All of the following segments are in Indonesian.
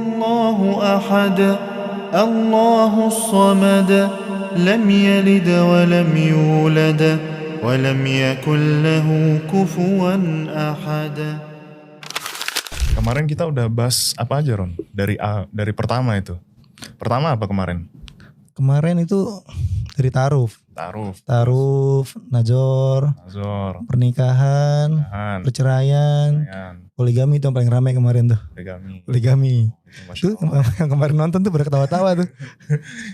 الله أحد الله الصمد لم يلد ولم يولد ولم يكن له كفوا أحد. Kemarin kita udah bahas apa aja, Ron? Dari pertama itu. Pertama apa kemarin? Kemarin itu dari ta'aruf, najor, pernikahan, perceraian, poligami itu yang paling ramai kemarin tuh. Poligami. Tuh yang kemarin nonton tuh pada ketawa-tawa tuh.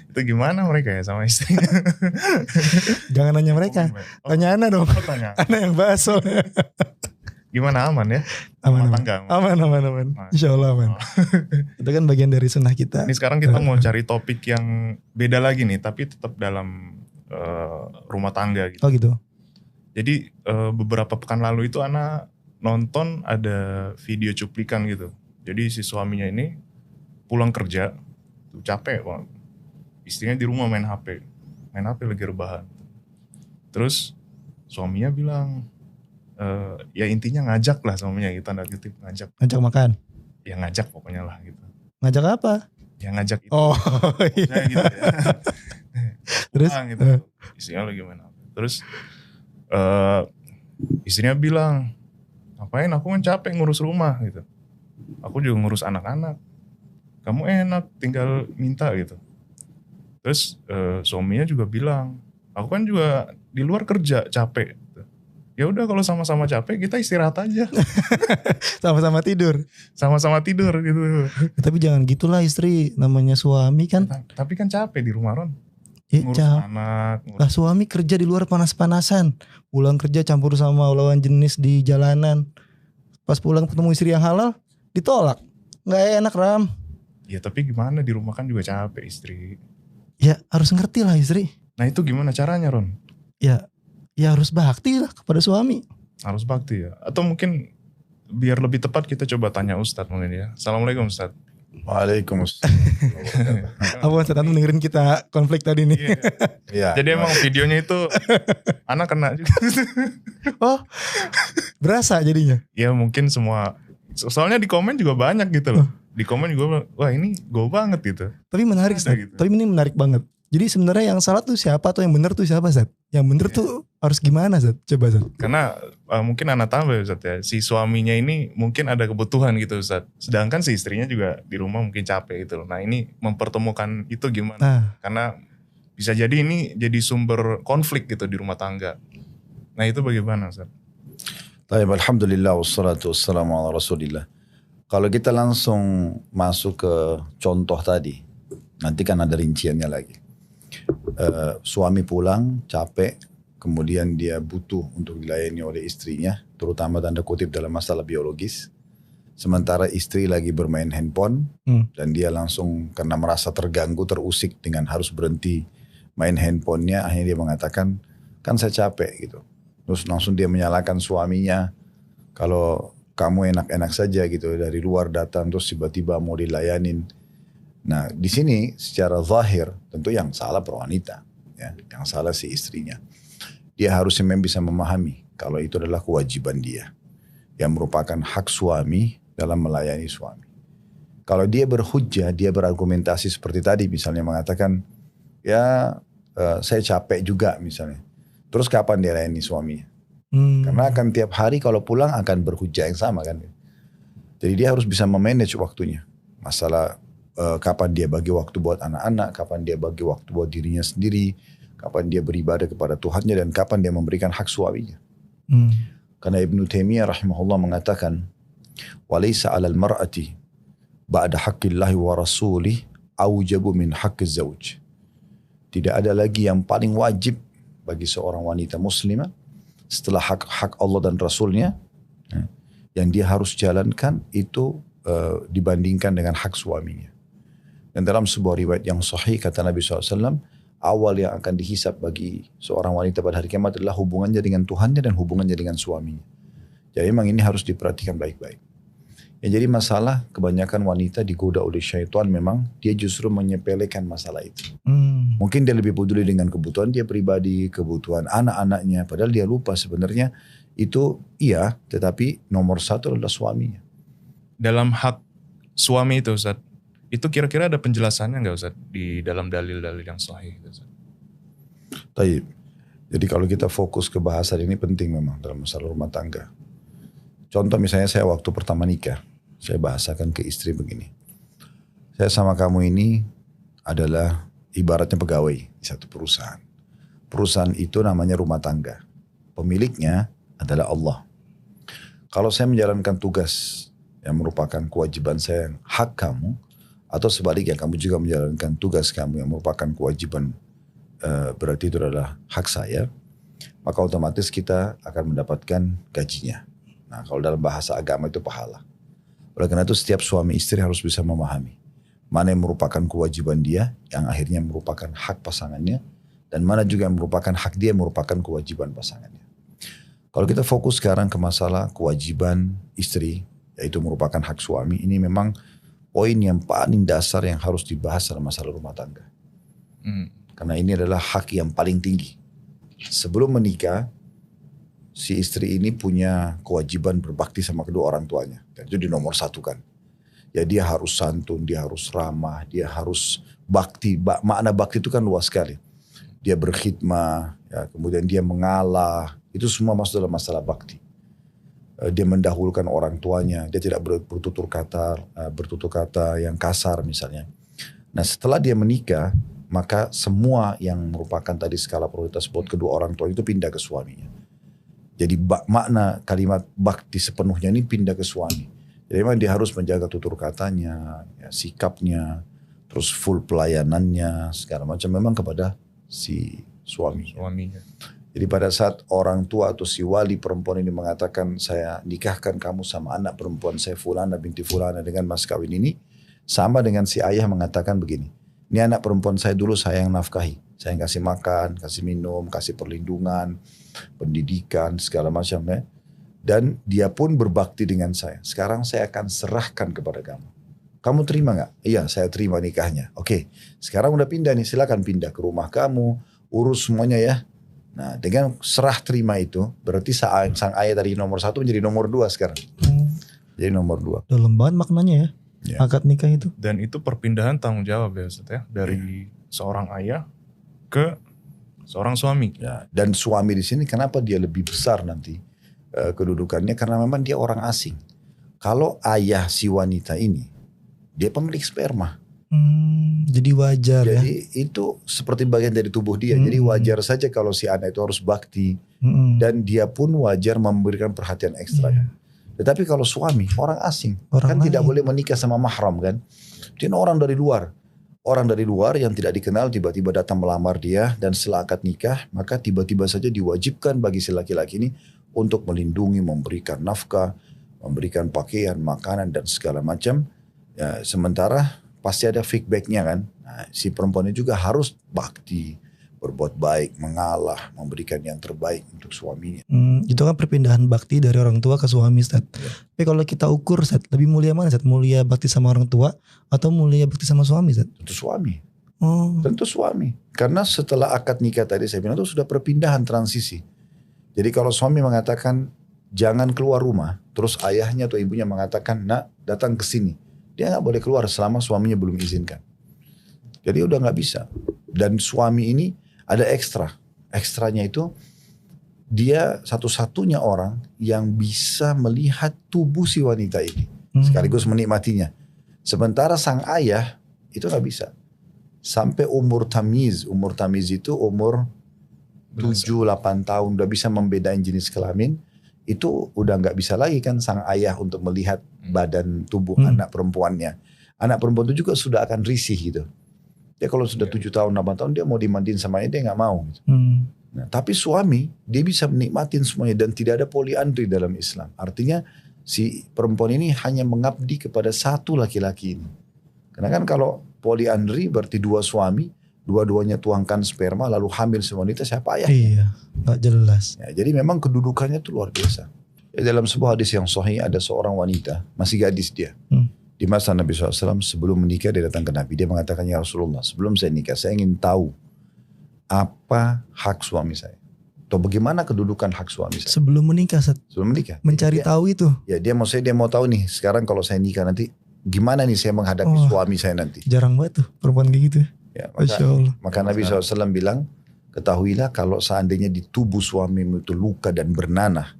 Itu gimana mereka ya sama istrinya? Jangan nanya mereka, tanya Ana dong. Ana yang bahas soalnya. Gimana, aman ya? Aman. Insya Allah aman. Itu kan bagian dari sunnah kita. Ini sekarang kita mau cari topik yang beda lagi nih, tapi tetap dalam rumah tangga gitu. Oh gitu. Jadi beberapa pekan lalu itu Ana nonton ada video cuplikan gitu. Jadi si suaminya ini pulang kerja, capek banget. Istrinya di rumah main HP lagi rebahan. Terus suaminya bilang, ya intinya ngajak lah suaminya gitu, tanda kutip ngajak makan. Ya ngajak pokoknya lah gitu. Ngajak apa? Ya ngajak itu. Oh iya. Gitu ya. Terus gitu. Istrinya lagi main HP. Terus istrinya bilang, ngapain, aku kan capek ngurus rumah gitu. Aku juga ngurus anak-anak. Kamu enak tinggal minta gitu. Terus suaminya juga bilang, aku kan juga di luar kerja capek. Ya udah kalau sama-sama capek kita istirahat aja. Sama-sama tidur gitu. Tapi jangan gitulah istri, namanya suami kan. Tapi kan capek di rumah, Ron. Ngurus anak. Lah suami kerja di luar panas-panasan, pulang kerja campur sama lawan jenis di jalanan. Pas pulang ketemu istri yang halal ditolak. Nggak enak, Ram. Ya tapi gimana, di rumah kan juga capek istri. Ya harus ngerti lah istri. Nah itu gimana caranya, Ron? Ya harus bakti lah kepada suami. Harus bakti ya. Atau mungkin biar lebih tepat kita coba tanya Ustadz mungkin ya. Assalamualaikum Ustadz. Waalaikumsalam. Apa Ustadz dengerin kita konflik tadi nih? Iya. Jadi emang videonya itu anak kena juga. Oh berasa jadinya? Ya mungkin semua. Soalnya di komen juga banyak gitu loh. Di komen juga, wah ini go banget gitu. Tapi menarik Ustadz. Gitu. Tapi ini menarik banget. Jadi sebenarnya yang salah tuh siapa atau yang benar tuh siapa, Zat? Yang benar tuh harus gimana, Zat? Coba, Zat. Karena mungkin anak tambah, Zat ya. Si suaminya ini mungkin ada kebutuhan gitu, Zat. Sedangkan si istrinya juga di rumah mungkin capek gitu loh. Nah ini mempertemukan itu gimana? Karena bisa jadi ini jadi sumber konflik gitu di rumah tangga. Nah itu bagaimana, Zat? Baik, alhamdulillah wassalatu wassalamu ala rasulillah. Kalau kita langsung masuk ke contoh tadi, nanti kan ada rinciannya lagi. Suami pulang capek, kemudian dia butuh untuk dilayani oleh istrinya, terutama tanda kutip dalam masalah biologis. Sementara istri lagi bermain handphone dan dia langsung karena merasa terganggu, terusik dengan harus berhenti main handphonenya, akhirnya dia mengatakan, kan saya capek gitu. Terus langsung dia menyalahkan suaminya, kalau kamu enak-enak saja gitu, dari luar datang terus tiba-tiba mau dilayanin. Nah di sini secara zahir tentu yang salah wanita, ya, yang salah si istrinya. Dia harusnya memang bisa memahami kalau itu adalah kewajiban dia, yang merupakan hak suami dalam melayani suami. Kalau dia berhujjah, dia berargumentasi seperti tadi, misalnya mengatakan, ya saya capek juga misalnya. Terus kapan dia layani suaminya? Karena akan tiap hari kalau pulang akan berhujjah yang sama kan. Jadi dia harus bisa memanage waktunya. Masalah kapan dia bagi waktu buat anak-anak, kapan dia bagi waktu buat dirinya sendiri, kapan dia beribadah kepada Tuhannya, dan kapan dia memberikan hak suaminya. Karena Ibnu Taimiyah rahimahullah mengatakan, walaysa 'alal mar'ati ba'da haqqillahi wa rasulih aujabu min haqqiz zauj. Tidak ada lagi yang paling wajib bagi seorang wanita muslimah setelah hak Allah dan Rasulnya yang dia harus jalankan itu dibandingkan dengan hak suaminya. Dan dalam sebuah riwayat yang sahih kata Nabi SAW, awal yang akan dihisab bagi seorang wanita pada hari kiamat adalah hubungannya dengan Tuhannya dan hubungannya dengan suaminya. Jadi memang ini harus diperhatikan baik-baik. Yang jadi masalah kebanyakan wanita digoda oleh syaitan, memang dia justru menyepelekan masalah itu. Mungkin dia lebih peduli dengan kebutuhan dia pribadi, kebutuhan anak-anaknya, padahal dia lupa sebenarnya itu tetapi nomor satu adalah suaminya. Dalam hak suami itu Ustaz, Itu kira-kira ada penjelasannya nggak Ustaz di dalam dalil-dalil yang sahih? Taib. Jadi kalau kita fokus ke bahasan ini penting memang dalam masalah rumah tangga. Contoh misalnya saya waktu pertama nikah, saya bahasakan ke istri begini. Saya sama kamu ini adalah ibaratnya pegawai di satu perusahaan. Perusahaan itu namanya rumah tangga. Pemiliknya adalah Allah. Kalau saya menjalankan tugas yang merupakan kewajiban saya, yang hak kamu, atau sebaliknya kamu juga menjalankan tugas kamu yang merupakan kewajiban, berarti itu adalah hak saya, maka otomatis kita akan mendapatkan gajinya. Nah, kalau dalam bahasa agama itu pahala. Oleh karena itu setiap suami istri harus bisa memahami mana yang merupakan kewajiban dia, yang akhirnya merupakan hak pasangannya, dan mana juga yang merupakan hak dia, yang merupakan kewajiban pasangannya. Kalau kita fokus sekarang ke masalah kewajiban istri, yaitu merupakan hak suami, ini memang poin yang paling dasar yang harus dibahas dalam masalah rumah tangga. Karena ini adalah hak yang paling tinggi. Sebelum menikah, si istri ini punya kewajiban berbakti sama kedua orang tuanya. Dan itu di nomor satu kan. Ya dia harus santun, dia harus ramah, dia harus bakti. Makna bakti itu kan luas sekali. Dia berkhidmah, ya, kemudian dia mengalah. Itu semua masuk dalam masalah bakti. Dia mendahulukan orang tuanya. Dia tidak bertutur kata yang kasar misalnya. Nah setelah dia menikah, maka semua yang merupakan tadi skala prioritas buat kedua orang tua itu pindah ke suaminya. Jadi makna kalimat bakti sepenuhnya ini pindah ke suami. Jadi memang dia harus menjaga tutur katanya, ya, sikapnya, terus full pelayanannya, segala macam memang kepada si suaminya. Jadi pada saat orang tua atau si wali perempuan ini mengatakan saya nikahkan kamu sama anak perempuan saya Fulana binti Fulana dengan mas kawin ini, sama dengan si ayah mengatakan begini, ini anak perempuan saya dulu saya yang nafkahi, saya yang kasih makan, kasih minum, kasih perlindungan, pendidikan, segala macam ya. Dan dia pun berbakti dengan saya. Sekarang saya akan serahkan kepada kamu. Kamu terima gak? Iya saya terima nikahnya. Oke, sekarang udah pindah nih, silakan pindah ke rumah kamu, urus semuanya ya. Nah dengan serah terima itu, berarti sang ayah dari nomor 1 menjadi nomor 2 sekarang. Jadi nomor 2. Dalam banget maknanya ya. Akad nikah itu. Dan itu perpindahan tanggung jawab ya Ustaz ya. Dari seorang ayah ke seorang suami. Ya, dan suami di sini kenapa dia lebih besar nanti kedudukannya? Karena memang dia orang asing. Kalau ayah si wanita ini, dia pemilik sperma. Jadi wajar ya. Jadi itu seperti bagian dari tubuh dia. Jadi wajar saja kalau si anak itu harus bakti. Dan dia pun wajar memberikan perhatian ekstra. Tetapi kalau suami, orang asing. Kan tidak boleh menikah sama mahram kan. Dia orang dari luar. Orang dari luar yang tidak dikenal tiba-tiba datang melamar dia. Dan setelah akad nikah, maka tiba-tiba saja diwajibkan bagi si laki-laki ini untuk melindungi, memberikan nafkah, memberikan pakaian, makanan dan segala macam. Ya, sementara pasti ada feedbacknya kan. Nah, si perempuan juga harus bakti, berbuat baik, mengalah, memberikan yang terbaik untuk suaminya. Itu kan perpindahan bakti dari orang tua ke suami, Ustaz. Ya. Tapi kalau kita ukur, Ustaz, lebih mulia mana, Ustaz? Mulia bakti sama orang tua atau mulia bakti sama suami, Ustaz? Tentu suami. Tentu suami. Karena setelah akad nikah tadi saya bilang itu sudah perpindahan transisi. Jadi kalau suami mengatakan jangan keluar rumah, terus ayahnya atau ibunya mengatakan nak datang ke sini. Dia gak boleh keluar selama suaminya belum izinkan. Jadi udah gak bisa. Dan suami ini ada ekstra. Ekstranya itu dia satu-satunya orang yang bisa melihat tubuh si wanita ini. Sekaligus menikmatinya. Sementara sang ayah itu gak bisa. Sampai umur tamiz. Umur tamiz itu umur 7-8 tahun. Udah bisa membedain jenis kelamin. Itu udah gak bisa lagi kan sang ayah untuk melihat badan tubuh anak perempuannya. Anak perempuan itu juga sudah akan risih gitu. Dia kalau sudah 7 tahun, 8 tahun dia mau dimandiin sama dia gak mau. Gitu. Nah, tapi suami dia bisa menikmatin semuanya dan tidak ada poliandri dalam Islam. Artinya si perempuan ini hanya mengabdi kepada satu laki-laki ini. Karena kan kalau poliandri berarti 2 suami, dua-duanya tuangkan sperma lalu hamil si wanita, siapa ayahnya? Iya, gak jelas. Ya, jadi memang kedudukannya itu luar biasa. Dalam sebuah hadis yang sahih ada seorang wanita, masih gadis dia. Di masa Nabi SAW sebelum menikah dia datang ke Nabi. Dia mengatakan, ya Rasulullah sebelum saya nikah saya ingin tahu apa hak suami saya. Atau bagaimana kedudukan hak suami saya. Sebelum menikah, Sebelum menikah. Mencari tahu itu. Ya dia mau tahu nih sekarang kalau saya nikah nanti gimana nih saya menghadapi suami saya nanti. Jarang banget tuh perempuan kayak gitu. Ya, Masya Allah. maka Nabi SAW bilang, ketahuilah kalau seandainya di tubuh suamimu itu luka dan bernanah,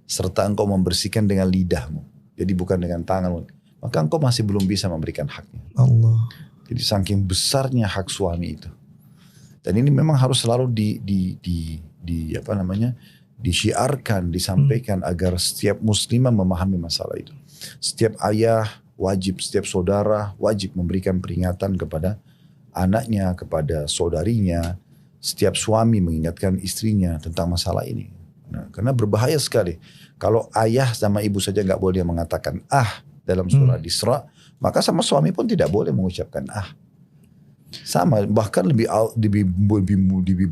serta engkau membersihkan dengan lidahmu, jadi bukan dengan tanganmu, maka engkau masih belum bisa memberikan haknya. Allah. Jadi saking besarnya hak suami itu. Dan ini memang harus selalu disyiarkan, disampaikan agar setiap muslimah memahami masalah itu. Setiap ayah wajib, setiap saudara wajib memberikan peringatan kepada anaknya, kepada saudarinya. Setiap suami mengingatkan istrinya tentang masalah ini. Nah, karena berbahaya sekali. Kalau ayah sama ibu saja nggak boleh mengatakan dalam surah Isra, maka sama suami pun tidak boleh mengucapkan Sama, bahkan lebih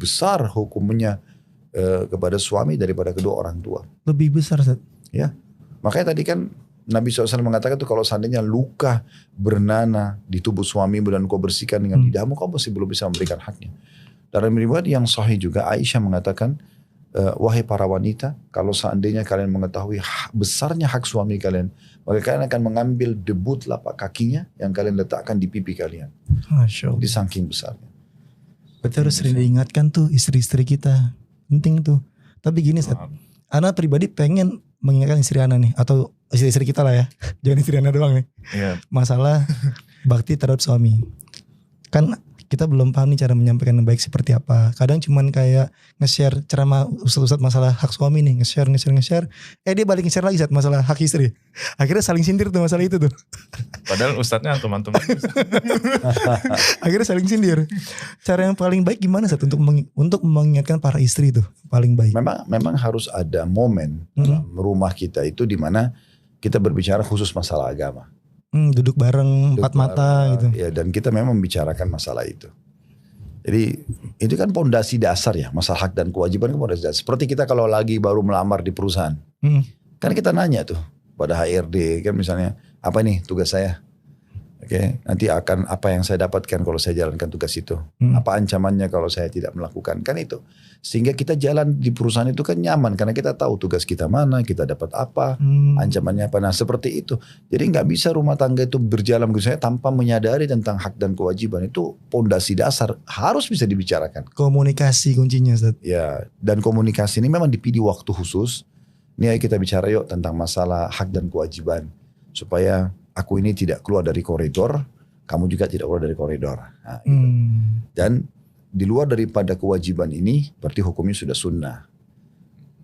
besar hukumnya kepada suami daripada kedua orang tua. Lebih besar, Ustaz. Ya, makanya tadi kan Nabi SAW mengatakan tuh kalau seandainya luka bernanah di tubuh suamimu dan kau bersihkan dengan lidahmu, kau masih belum bisa memberikan haknya. Dalam riwayat yang sahih juga Aisyah mengatakan, wahai para wanita, kalau seandainya kalian mengetahui besarnya hak suami kalian, maka kalian akan mengambil debu telapak kakinya yang kalian letakkan di pipi kalian. Masya Allah. Di saking besarnya. Berarti harus sering diingatkan tuh istri-istri kita. Penting tuh. Tapi gini, Ustaz, Ana pribadi pengen mengingatkan istri Ana nih, atau istri-istri kita lah ya, jangan istri Ana doang nih. Yeah. Masalah bakti terhadap suami. Kan kita belum paham nih cara menyampaikan yang baik seperti apa. Kadang cuman kayak nge-share ceramah ustadz-ustadz masalah hak suami nih, nge-share. Dia balik nge-share lagi saat masalah hak istri. Akhirnya saling sindir tuh masalah itu tuh. Padahal ustadznya antum-antum. Akhirnya saling sindir. Cara yang paling baik gimana Ustaz untuk mengingatkan para istri itu paling baik? Memang harus ada momen dalam rumah kita itu di mana kita berbicara khusus masalah agama. Duduk bareng empat mata gitu. Ya, dan kita memang membicarakan masalah itu. Jadi itu kan pondasi dasar ya, masalah hak dan kewajiban kan pondasi dasar. Seperti kita kalau lagi baru melamar di perusahaan, kan kita nanya tuh pada HRD kan misalnya, apa nih tugas saya? Oke, nanti akan apa yang saya dapatkan kalau saya jalankan tugas itu? Apa ancamannya kalau saya tidak melakukan? Kan itu. Sehingga kita jalan di perusahaan itu kan nyaman karena kita tahu tugas kita mana, kita dapat apa, ancamannya apa. Nah seperti itu. Jadi nggak bisa rumah tangga itu berjalan begitu saja tanpa menyadari tentang hak dan kewajiban. Itu pondasi dasar harus bisa dibicarakan. Komunikasi kuncinya, Ustaz. Ya, dan komunikasi ini memang dipilih waktu khusus. Ini kita bicara yuk tentang masalah hak dan kewajiban supaya aku ini tidak keluar dari koridor, kamu juga tidak keluar dari koridor. Nah, gitu. Dan di luar daripada kewajiban ini, berarti hukumnya sudah sunnah.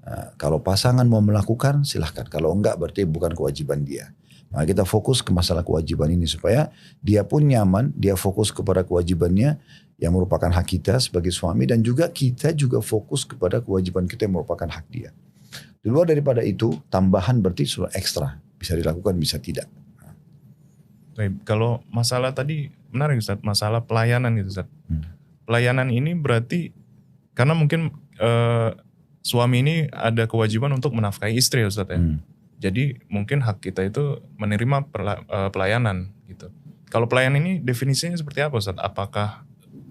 Nah, kalau pasangan mau melakukan, silahkan. Kalau enggak, berarti bukan kewajiban dia. Nah, kita fokus ke masalah kewajiban ini supaya dia pun nyaman, dia fokus kepada kewajibannya yang merupakan hak kita sebagai suami, dan juga kita juga fokus kepada kewajiban kita yang merupakan hak dia. Di luar daripada itu, tambahan berarti sudah ekstra. Bisa dilakukan, bisa tidak. Kalau masalah tadi menarik Ustaz, masalah pelayanan gitu Ustaz. Pelayanan ini berarti karena mungkin suami ini ada kewajiban untuk menafkahi istri Ustaz ya. Jadi mungkin hak kita itu menerima pelayanan gitu. Kalau pelayanan ini definisinya seperti apa Ustaz? Apakah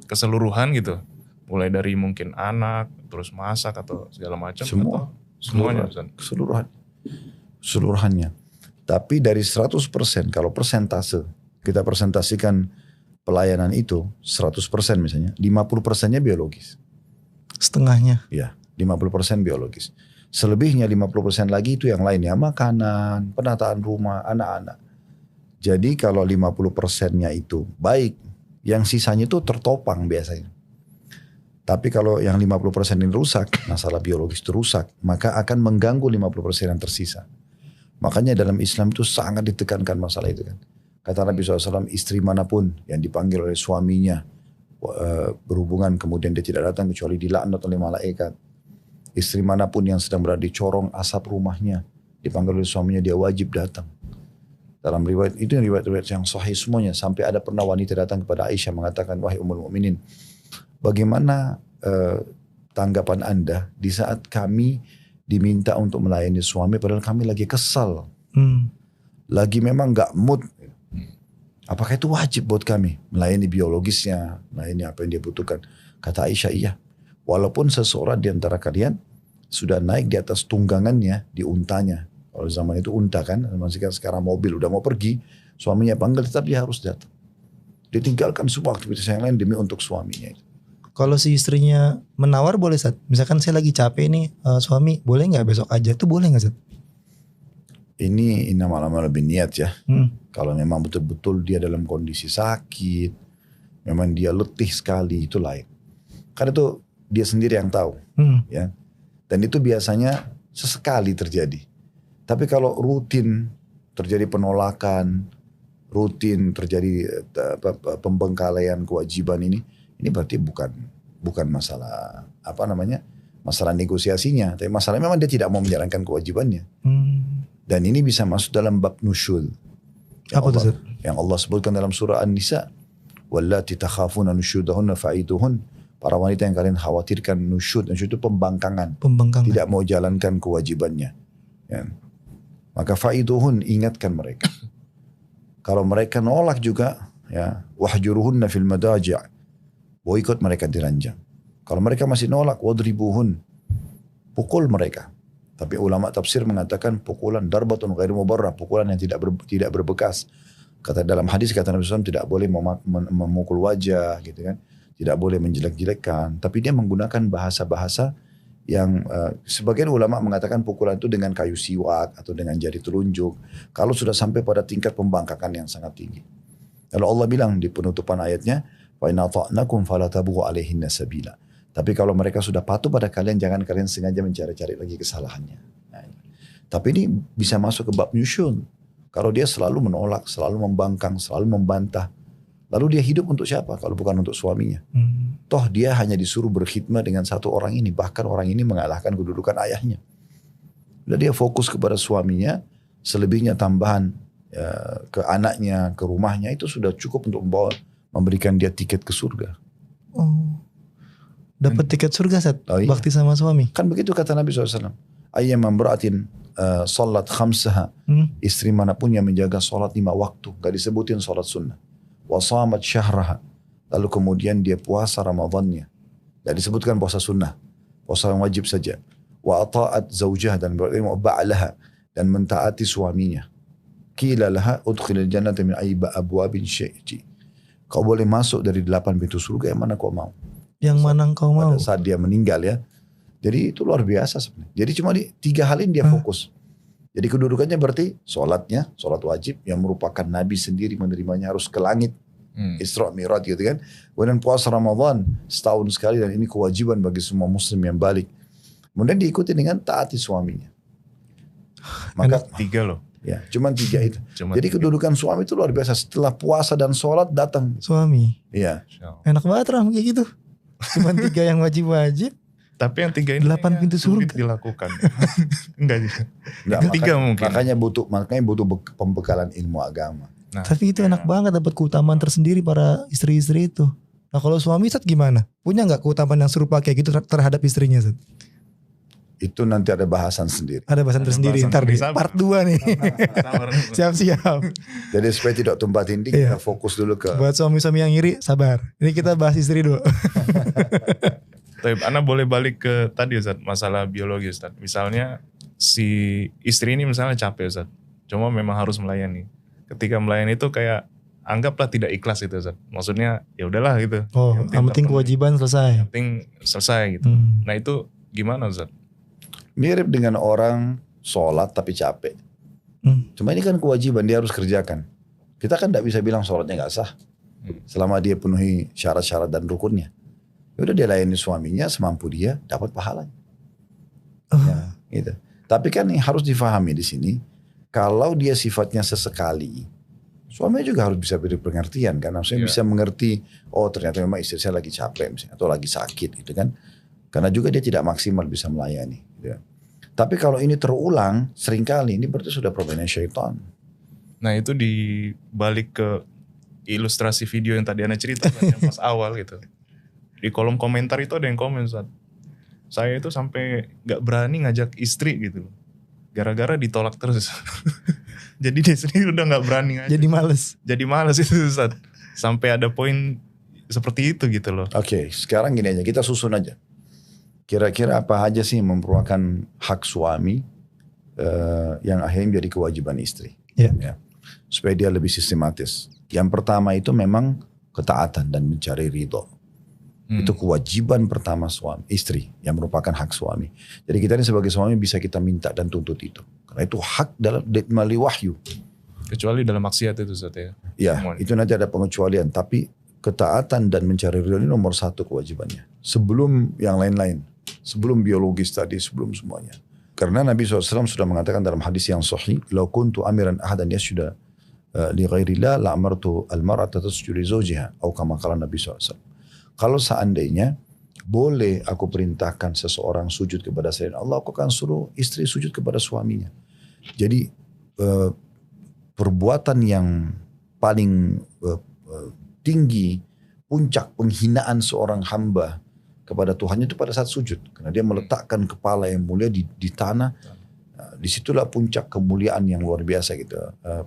keseluruhan gitu? Mulai dari mungkin anak, terus masak atau segala macam? Semua. Semuanya Ustaz? Keseluruhannya. Tapi dari 100% kalau persentase kita presentasikan pelayanan itu 100% misalnya, 50%-nya biologis. Setengahnya? Ya, 50% biologis. Selebihnya 50% lagi itu yang lainnya, makanan, penataan rumah, anak-anak. Jadi kalau 50%-nya itu baik, yang sisanya itu tertopang biasanya. Tapi kalau yang 50% ini rusak, masalah biologis itu rusak, maka akan mengganggu 50% yang tersisa. Makanya dalam Islam itu sangat ditekankan masalah itu kan. Kata Nabi SAW, istri manapun yang dipanggil oleh suaminya berhubungan kemudian dia tidak datang kecuali dilaknat oleh malaikat. Istri manapun yang sedang berada di corong asap rumahnya dipanggil oleh suaminya, dia wajib datang. Dalam riwayat itu riwayat-riwayat yang sahih semuanya. Sampai ada pernah wanita datang kepada Aisyah mengatakan, wahai Ummul Mukminin, bagaimana tanggapan Anda di saat kami diminta untuk melayani suami padahal kami lagi kesal. Lagi memang gak mood. Apakah itu wajib buat kami melayani biologisnya, melayani apa yang dia butuhkan? Kata Aisyah, iya. Walaupun seseorang di antara kalian sudah naik di atas tunggangannya, di untanya. Kalau zaman itu unta kan, masih kan sekarang mobil udah mau pergi, Suaminya panggil tetap dia harus datang. Dia tinggalkan semua aktivitas yang lain demi untuk suaminya. Kalau si istrinya menawar boleh Ustaz? Misalkan saya lagi capek nih suami, boleh nggak besok aja? Itu boleh nggak Ustaz? Ini nama-nama lebih niat ya. Hmm. Kalau memang betul-betul dia dalam kondisi sakit, memang dia letih sekali, itu lain. Karena itu dia sendiri yang tahu. Ya. Dan itu biasanya sesekali terjadi. Tapi kalau rutin terjadi penolakan, rutin terjadi pembengkalian kewajiban ini berarti bukan masalah masalah negosiasinya, tapi masalahnya memang dia tidak mau menjalankan kewajibannya. Dan ini bisa masuk dalam bab nusyul. Yang Allah sebutkan dalam surah An-Nisa, wallati takhafuna nusyudahunna fa'iduhun. Para wanita yang kalian khawatirkan nusyud itu pembangkangan. Tidak mau jalankan kewajibannya. Ya. Maka fa'iduhun, ingatkan mereka. Kalau mereka nolak juga, ya, wahjuruhunna fil madaji', boikot mereka di ranjang. Kalau mereka masih nolak, wadribuhun, pukul mereka. Tapi ulama tafsir mengatakan pukulan darbatun ghairu mubarrah, pukulan yang tidak berbekas. Kata dalam hadis kata Nabi SAW tidak boleh memukul wajah, gitu kan, tidak boleh menjelek-jelekkan. Tapi dia menggunakan bahasa-bahasa yang sebagian ulama mengatakan pukulan itu dengan kayu siwak atau dengan jari telunjuk. Kalau sudah sampai pada tingkat pembangkakan yang sangat tinggi. Lalu Allah bilang di penutupan ayatnya, wa inna ta'nakum fala tabghu 'alaihinna sabila. Tapi kalau mereka sudah patuh pada kalian, jangan kalian sengaja mencari-cari lagi kesalahannya. Nah, tapi ini bisa masuk ke bab nyusyun. Kalau dia selalu menolak, selalu membangkang, selalu membantah. Lalu dia hidup untuk siapa kalau bukan untuk suaminya? Toh dia hanya disuruh berkhidmat dengan satu orang ini. Bahkan orang ini mengalahkan kedudukan ayahnya. Lalu dia fokus kepada suaminya. Selebihnya tambahan ke anaknya, ke rumahnya. Itu sudah cukup untuk memberikan dia tiket ke surga. Dapat tiket surga Ustaz, bakti sama suami. Kan begitu kata Nabi SAW. Ayyamam beratin salat khamsaha. Istri manapun yang menjaga salat 5 waktu. Gak disebutin salat sunnah. Wa shamat syahraha. Lalu kemudian dia puasa Ramadannya. Gak disebutkan puasa sunnah. Puasa yang wajib saja. Wa ata'at zawjah dan ba'alaha. Dan mentaati suaminya. Qila laha udkhilil jannata min ayba abwabin syi'ti. Kau boleh masuk dari 8 pintu surga, yang mana kau mau? Yang mana kau mau? Pada saat dia meninggal ya. Jadi itu luar biasa sebenarnya. Jadi cuma di 3 hal ini dia fokus. Jadi kedudukannya berarti sholatnya, sholat wajib yang merupakan Nabi sendiri menerimanya harus ke langit. Isra Mi'raj gitu kan. Kemudian puasa Ramadan setahun sekali dan ini kewajiban bagi semua muslim yang balik. Kemudian diikuti dengan taati suaminya. Maka 3 loh. Ya, cuman 3 itu. Jadi kedudukan suami itu luar biasa. Setelah puasa dan sholat datang suami. Iya. Enak banget Ram kayak gitu. Cuman 3 yang wajib-wajib. Tapi yang 3 ini 8 pintu surga dilakukan. Enggak juga. Enggak, 3 mungkin. Makanya butuh pembekalan ilmu agama. Nah, tapi itu enak banget, dapat keutamaan tersendiri para istri-istri itu. Nah kalau suami Ustaz gimana? Punya gak keutamaan yang serupa kayak gitu terhadap istrinya Ustaz? Itu nanti ada bahasan sendiri. Ada bahasan tersendiri, ntar di part 2 nih. Siap-siap. Jadi supaya tidak tumpah tindih, kita fokus dulu ke. Buat suami-suami yang iri, sabar. Ini kita bahas istri dulu. Tapi Ana boleh balik ke tadi Ustaz, masalah biologi Ustaz. Misalnya si istri ini misalnya capek Ustaz, cuma memang harus melayani. Ketika melayani itu kayak anggaplah tidak ikhlas gitu Ustaz. Maksudnya ya udahlah gitu. Oh, yang penting kewajiban selesai. Yang penting selesai gitu. Nah itu gimana Ustaz? Mirip dengan orang sholat tapi capek. Cuma ini kan kewajiban dia harus kerjakan. Kita kan tidak bisa bilang sholatnya gak sah. Selama dia penuhi syarat-syarat dan rukunnya. Udah dia layani suaminya semampu dia dapat pahalanya. Ya, gitu. Tapi kan yang harus difahami di sini, kalau dia sifatnya sesekali, suaminya juga harus bisa beri pengertian kan. Maksudnya bisa mengerti, oh ternyata memang istri saya lagi capek misalnya, atau lagi sakit gitu kan. Karena juga dia tidak maksimal bisa melayani. Gitu. Tapi kalau ini terulang seringkali, ini berarti sudah permainan syaitan. Nah itu dibalik ke ilustrasi video yang tadi Ana cerita yang pas awal gitu. Di kolom komentar itu ada yang komen Ustaz, saya itu sampai gak berani ngajak istri gitu. Gara-gara ditolak terus. Jadi dia sendiri udah gak berani ngajak. Jadi males itu Ustaz. Sampai ada poin seperti itu gitu loh. Oke, sekarang gini aja, kita susun aja. Kira-kira apa aja sih yang merupakan hak suami yang akhirnya menjadi kewajiban istri. Ya. supaya dia lebih sistematis. Yang pertama itu memang ketaatan dan mencari ridho. Itu kewajiban pertama istri yang merupakan hak suami. Jadi kita ini sebagai suami bisa kita minta dan tuntut itu. Karena itu hak dalam melalui wahyu. Kecuali dalam maksiat itu Ustaz ya. Ya, Semuanya. itu nanti ada pengecualian. Tapi ketaatan dan mencari ridho ini nomor satu kewajibannya. Sebelum yang lain-lain. Sebelum biologis tadi, sebelum semuanya. Karena Nabi SAW sudah mengatakan dalam hadis yang sahih, "Lau kuntu amiran ahadan yasjuda li ghairillah la amartu al-mar'ata tasjudu li zawjiha." Atau kama qala Nabi SAW. Kalau seandainya boleh aku perintahkan seseorang sujud kepada selain Allah, aku akan suruh istri sujud kepada suaminya. Jadi perbuatan yang paling tinggi, puncak penghinaan seorang hamba kepada Tuhannya itu pada saat sujud. Karena dia meletakkan kepala yang mulia di tanah. Disitulah puncak kemuliaan yang luar biasa gitu.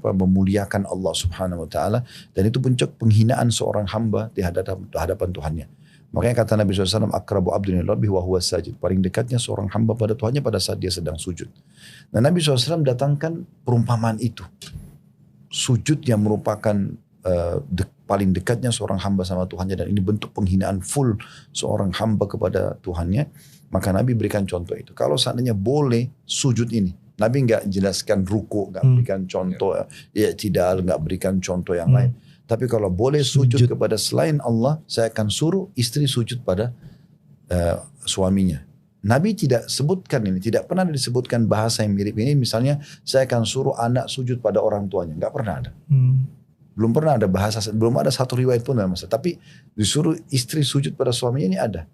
Memuliakan Allah subhanahu wa ta'ala. Dan itu puncak penghinaan seorang hamba di hadapan Tuhannya. Makanya kata Nabi SAW, akrabu abdun ilallahi wa huwa sajid. Paling dekatnya seorang hamba pada Tuhannya pada saat dia sedang sujud. Nah Nabi SAW datangkan perumpamaan itu. Sujud yang merupakan paling dekatnya seorang hamba sama Tuhannya. Dan ini bentuk penghinaan full seorang hamba kepada Tuhannya. Maka Nabi berikan contoh itu. Kalau seandainya boleh sujud ini. Nabi nggak jelaskan ruku, nggak berikan contoh i'tidal, nggak berikan contoh yang lain. Tapi kalau boleh sujud kepada selain Allah, saya akan suruh istri sujud pada suaminya. Nabi tidak sebutkan ini, tidak pernah disebutkan bahasa yang mirip ini. Misalnya saya akan suruh anak sujud pada orang tuanya, nggak pernah ada. Belum pernah ada bahasa, belum ada satu riwayat pun dalam masa. Tapi disuruh istri sujud pada suaminya ini ada.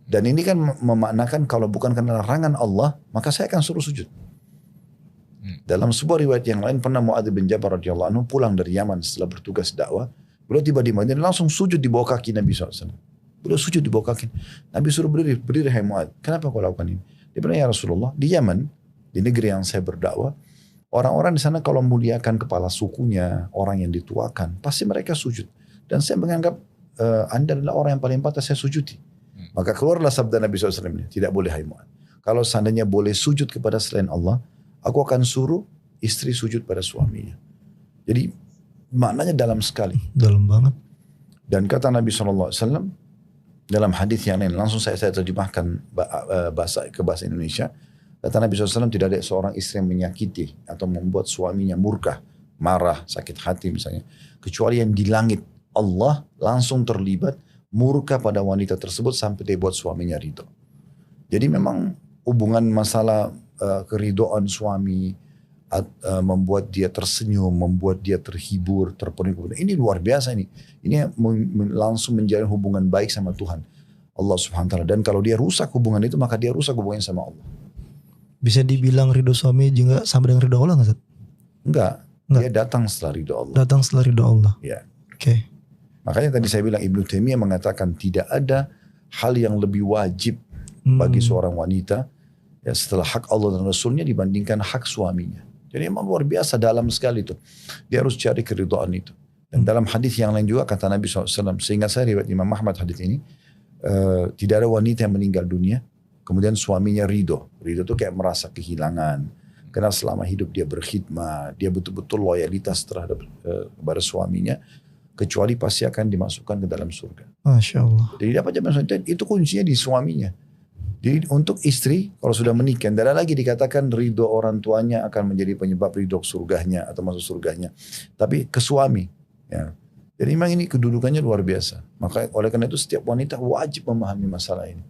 Dan ini kan memaknakan kalau bukan karena larangan Allah, maka saya akan suruh sujud. Dalam sebuah riwayat yang lain pernah Muadz bin Jabal radhiyallahu anhu pulang dari Yaman setelah bertugas dakwah. Beliau tiba di Madinah langsung sujud di bawah kaki Nabi SAW. Beliau sujud di bawah kaki. Nabi suruh berdiri hai Muadz. Kenapa kau lakukan ini? Dia bilang ya Rasulullah, di Yaman, di negeri yang saya berdakwah, orang-orang di sana kalau muliakan kepala sukunya, orang yang dituakan, pasti mereka sujud. Dan saya menganggap Anda adalah orang yang paling pantas saya sujudi. Maka keluarlah sabda Nabi SAW ini, tidak boleh hai Mu'ad. Kalau seandainya boleh sujud kepada selain Allah, aku akan suruh istri sujud pada suaminya. Jadi maknanya dalam sekali. Dalam banget. Dan kata Nabi SAW dalam hadis yang lain, langsung saya terjemahkan ke bahasa Indonesia. Kata Nabi SAW tidak ada seorang istri yang menyakiti atau membuat suaminya murka, marah, sakit hati misalnya. Kecuali yang di langit Allah langsung terlibat murka pada wanita tersebut sampai dia buat suaminya ridho. Jadi memang hubungan masalah keridoan suami membuat dia tersenyum, membuat dia terhibur, terpenuhi. Ini luar biasa ini. Ini langsung menjalin hubungan baik sama Tuhan Allah Subhanahu wa taala. Dan kalau dia rusak hubungan itu, maka dia rusak hubungannya sama Allah. Bisa dibilang ridho suami juga sama dengan ridho Allah nggak Ustaz? Enggak. Dia datang setelah ridho Allah. Datang setelah ridho Allah. Ya. Oke. Makanya tadi saya bilang Ibnu Taimiyah mengatakan tidak ada hal yang lebih wajib bagi seorang wanita ya setelah hak Allah dan Rasulnya dibandingkan hak suaminya. Jadi memang luar biasa dalam sekali itu. Dia harus cari keridhaan itu. Dan dalam hadis yang lain juga kata Nabi SAW, sehingga saya riwayat Imam Ahmad hadis ini, tidak ada wanita yang meninggal dunia kemudian suaminya ridho. Ridho itu kayak merasa kehilangan. Karena selama hidup dia berkhidmat, dia betul-betul loyalitas terhadap kepada suaminya. Kecuali pasti akan dimasukkan ke dalam surga. Masya Allah. Jadi dapat jaminan itu kuncinya di suaminya. Jadi untuk istri kalau sudah menikah, tidak ada lagi dikatakan ridho orang tuanya akan menjadi penyebab ridho surganya atau masuk surganya. Tapi ke suami. Ya. Jadi memang ini kedudukannya luar biasa. Maka oleh karena itu setiap wanita wajib memahami masalah ini.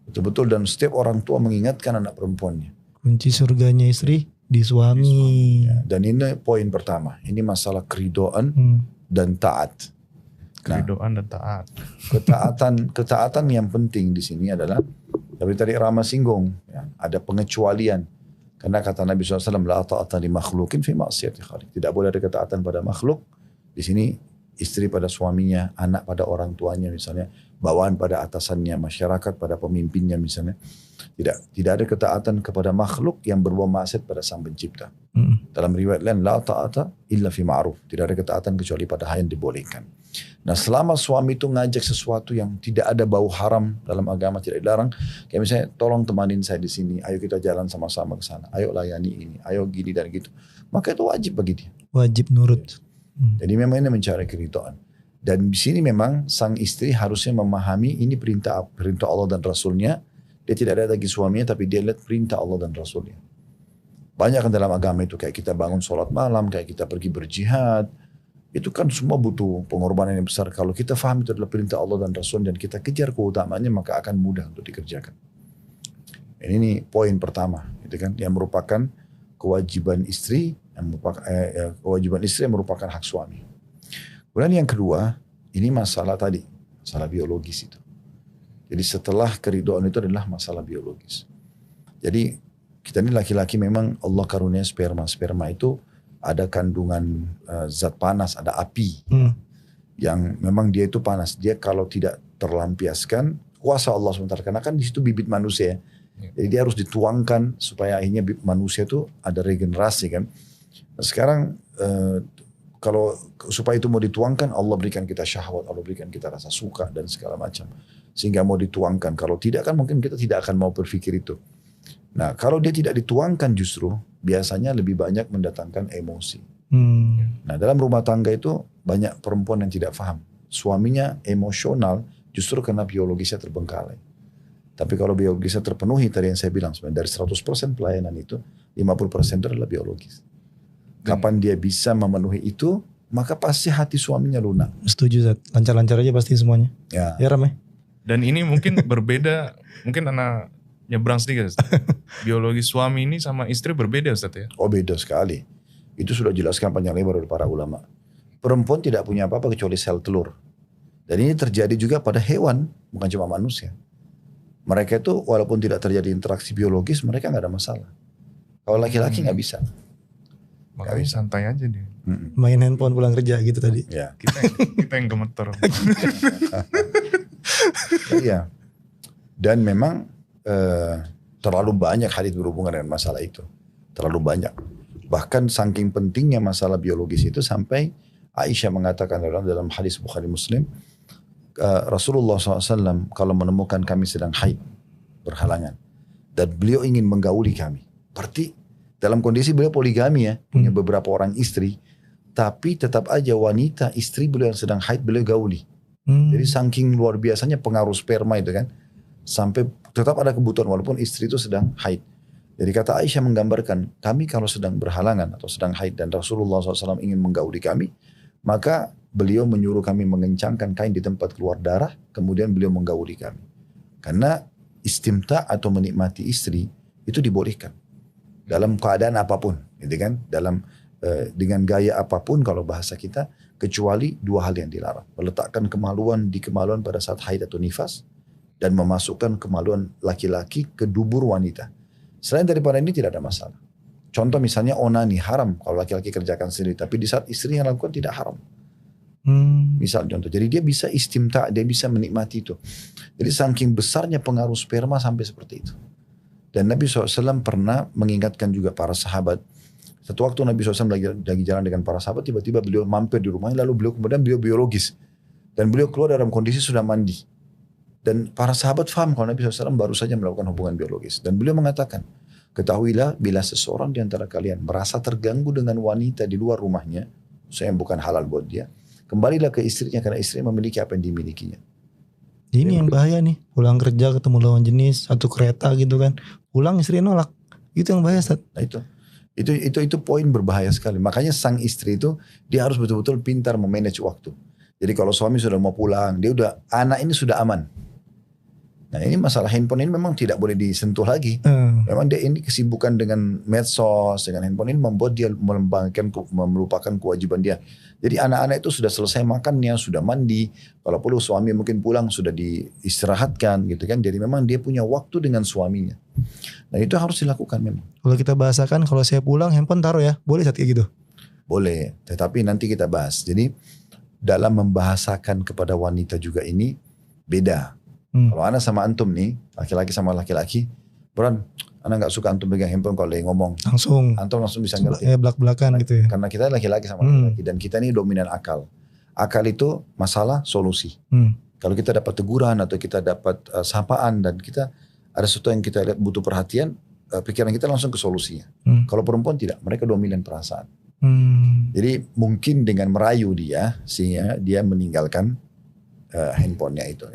Betul-betul dan setiap orang tua mengingatkan anak perempuannya. Kunci surganya istri di suami. Ya. Dan ini poin pertama. Ini masalah keridoan dan taat. Keridoan dan taat. Ketaatan yang penting di sini adalah, tapi tadi Rama singgung, ya, ada pengecualian. Karena kata Nabi SAW, la ta'ata li makhlukin fi ma'siyati khaliq. Tidak boleh ada ketaatan pada makhluk. Di sini istri pada suaminya, anak pada orang tuanya misalnya, bawaan pada atasannya, masyarakat pada pemimpinnya misalnya. Tidak ada ketaatan kepada makhluk yang berbuat maksiat pada Sang Pencipta. Dalam riwayat lain, la ta'ata illa fi ma'ruf. Tidak ada ketaatan kecuali pada hal yang dibolehkan. Nah selama suami itu ngajak sesuatu yang tidak ada bau haram dalam agama, tidak dilarang. Kayak misalnya, tolong temanin saya di sini, ayo kita jalan sama-sama ke sana, ayo layani ini, ayo gini dan gitu. Maka itu wajib bagi dia. Wajib nurut. Jadi memang ini mencari keridhaan. Dan di sini memang sang istri harusnya memahami ini perintah Allah dan Rasulnya. Dia tidak ada lagi suaminya, tapi dia lihat perintah Allah dan Rasulnya. Banyak kan dalam agama itu, kayak kita bangun sholat malam, kayak kita pergi berjihad. Itu kan semua butuh pengorbanan yang besar. Kalau kita faham itu adalah perintah Allah dan Rasul dan kita kejar keutamaannya, maka akan mudah untuk dikerjakan. Ini poin pertama, gitu kan, yang merupakan kewajiban istri, kewajiban istri yang merupakan hak suami. Kemudian yang kedua, ini masalah tadi, masalah biologis itu. Jadi setelah keridhaan itu adalah masalah biologis. Jadi kita ini laki-laki memang Allah karunia sperma. Sperma itu ada kandungan zat panas, ada api. Yang memang dia itu panas. Dia kalau tidak terlampiaskan, kuasa Allah sebentar. Karena kan di situ bibit manusia. Jadi dia harus dituangkan supaya akhirnya manusia itu ada regenerasi kan. Nah, sekarang kalau supaya itu mau dituangkan, Allah berikan kita syahwat, Allah berikan kita rasa suka dan segala macam. Sehingga mau dituangkan. Kalau tidak kan mungkin kita tidak akan mau berpikir itu. Nah kalau dia tidak dituangkan justru biasanya lebih banyak mendatangkan emosi. Nah dalam rumah tangga itu banyak perempuan yang tidak paham. Suaminya emosional justru karena biologisnya terbengkalai. Tapi kalau biologisnya terpenuhi tadi yang saya bilang sebenarnya dari 100% pelayanan itu 50% itu adalah biologis. Kapan dia bisa memenuhi itu maka pasti hati suaminya lunak. Setuju Zat. Lancar-lancar aja pasti semuanya. Ya Ram ya. Dan ini mungkin berbeda, mungkin anak nyebrang sedikit Ustaz. Biologi suami ini sama istri berbeda Ustaz ya? Oh beda sekali. Itu sudah jelaskan panjang lebar oleh para ulama. Perempuan tidak punya apa-apa kecuali sel telur. Dan ini terjadi juga pada hewan, bukan cuma manusia. Mereka itu walaupun tidak terjadi interaksi biologis, mereka gak ada masalah. Kalau laki-laki gak bisa. Makanya santai aja dia. Main handphone pulang kerja gitu tadi. Ya. Kita yang gemeter. Iya. Dan memang terlalu banyak hadits berhubungan dengan masalah itu. Terlalu banyak. Bahkan saking pentingnya masalah biologis itu sampai Aisyah mengatakan dalam hadis Bukhari Muslim, Rasulullah SAW kalau menemukan kami sedang haid, berhalangan, dan beliau ingin menggauli kami. Berarti dalam kondisi beliau poligami ya, punya beberapa orang istri, tapi tetap aja wanita istri beliau yang sedang haid beliau gauli. Jadi saking luar biasanya pengaruh sperma itu kan, sampai tetap ada kebutuhan walaupun istri itu sedang haid. Jadi kata Aisyah menggambarkan, kami kalau sedang berhalangan atau sedang haid dan Rasulullah SAW ingin menggauli kami, maka beliau menyuruh kami mengencangkan kain di tempat keluar darah, kemudian beliau menggauli kami. Karena istimta atau menikmati istri itu dibolehkan dalam keadaan apapun, gitu kan? Dalam dengan gaya apapun kalau bahasa kita, kecuali dua hal yang dilarang: meletakkan kemaluan di kemaluan pada saat haid atau nifas, dan memasukkan kemaluan laki-laki ke dubur wanita. Selain daripada ini tidak ada masalah. Contoh misalnya onani haram kalau laki-laki kerjakan sendiri, tapi di saat istri yang lakukan tidak haram. Misal contoh, jadi dia bisa istimta, dia bisa menikmati itu. Jadi saking besarnya pengaruh sperma sampai seperti itu. Dan Nabi SAW pernah mengingatkan juga para sahabat. Satu waktu Nabi SAW lagi jalan dengan para sahabat, tiba-tiba beliau mampir di rumahnya, lalu kemudian beliau biologis. Dan beliau keluar dalam kondisi sudah mandi. Dan para sahabat faham kalau Nabi SAW baru saja melakukan hubungan biologis. Dan beliau mengatakan, ketahuilah bila seseorang di antara kalian merasa terganggu dengan wanita di luar rumahnya, saya bukan halal buat dia, kembalilah ke istrinya karena istrinya memiliki apa yang dimilikinya. Ini yang bahaya nih, pulang kerja ketemu lawan jenis, satu kereta gitu kan, pulang istri nolak, itu yang bahaya Ustaz. Nah itu poin berbahaya sekali. Makanya sang istri itu dia harus betul-betul pintar memanage waktu. Jadi kalau suami sudah mau pulang, dia udah anak ini sudah aman. Nah ini masalah handphone ini memang tidak boleh disentuh lagi. Memang dia ini kesibukan dengan medsos, dengan handphone ini membuat dia melupakan kewajiban dia. Jadi anak-anak itu sudah selesai makannya, sudah mandi. Kalau perlu suami mungkin pulang sudah diistirahatkan gitu kan. Jadi memang dia punya waktu dengan suaminya. Nah itu harus dilakukan memang. Kalau kita bahasakan, kalau saya pulang handphone taruh ya, boleh saat kayak gitu? Boleh, tetapi nanti kita bahas. Jadi dalam membahasakan kepada wanita juga ini beda. Kalau anak sama antum nih, laki-laki sama laki-laki, beran, anak gak suka antum pegang handphone kalau dia ngomong. Antum langsung bisa ngerti. Belak-belakan gitu ya. Karena kita laki-laki sama laki-laki dan kita ini dominan akal. Akal itu masalah, solusi. Kalau kita dapat teguran atau kita dapat sapaan dan kita ada sesuatu yang kita lihat butuh perhatian, pikiran kita langsung ke solusinya. Kalau perempuan tidak, mereka dominan perasaan. Jadi mungkin dengan merayu dia sehingga dia meninggalkan handphonenya itu.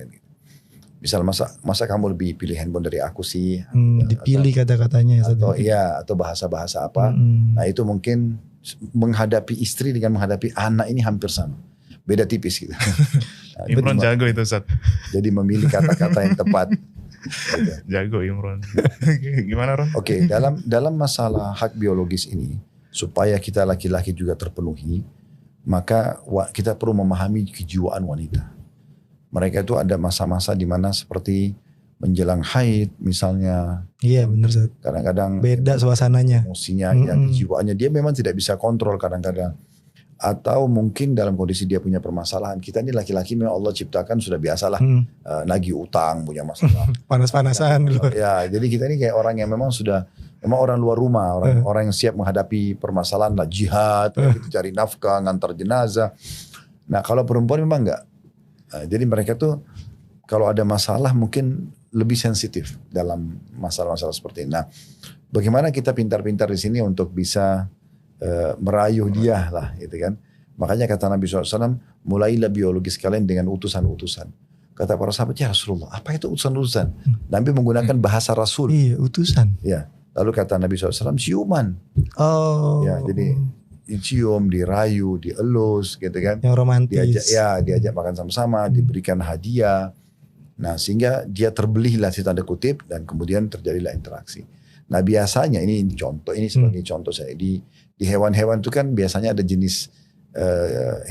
Misal masa kamu lebih pilih handphone dari aku sih? Dipilih kata-katanya ya. Atau iya, atau bahasa-bahasa apa? Nah itu mungkin menghadapi istri dengan menghadapi anak ini hampir sama, beda tipis gitu. Nah, Imron jago itu Ustaz. Jadi memilih kata-kata yang tepat. Gitu. Jago Imron. Gimana Ron? Oke, dalam masalah hak biologis ini supaya kita laki-laki juga terpenuhi, maka kita perlu memahami kejiwaan wanita. Mereka itu ada masa-masa di mana seperti menjelang haid misalnya. Iya benar Ustaz. Kadang-kadang beda suasananya. Emosinya, yang kejiwaannya dia memang tidak bisa kontrol kadang-kadang. Atau mungkin dalam kondisi dia punya permasalahan. Kita ini laki-laki memang Allah ciptakan sudah biasalah. Nagih utang, punya masalah. Panas-panasan dulu. Ya, jadi kita ini kayak orang yang memang orang luar rumah. Orang yang siap menghadapi permasalahan lah. Jihad, gitu, cari nafkah, ngantar jenazah. Nah kalau perempuan memang enggak. Jadi mereka tuh kalau ada masalah mungkin lebih sensitif dalam masalah-masalah seperti ini. Nah, bagaimana kita pintar-pintar di sini untuk bisa merayu dia lah, gitu kan? Makanya kata Nabi SAW, mulailah biologis kalian dengan utusan-utusan. Kata para sahabat, ya Rasulullah, apa itu utusan-utusan? Nabi menggunakan bahasa Rasul. Iya, utusan. Ya. Lalu kata Nabi SAW, ciuman. Oh. Ya, jadi dicium, dirayu, dielus gitu kan. Yang romantis. Diajak makan sama-sama, diberikan hadiah. Nah sehingga dia terbelilah si tanda kutip dan kemudian terjadilah interaksi. Nah biasanya ini contoh, ini sebagai contoh saya di hewan-hewan itu kan biasanya ada jenis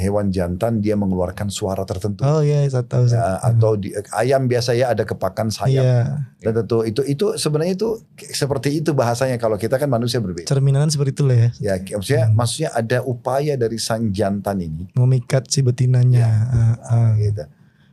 hewan jantan dia mengeluarkan suara tertentu. Oh iya, saya tahu. Atau ayam biasa ya ada kepakan sayap. Iya. Dan tentu itu sebenarnya itu seperti itu bahasanya, kalau kita kan manusia berbeda. Cerminan seperti itu lah ya. Ya maksudnya ada upaya dari sang jantan ini memikat si betinanya. Gitu.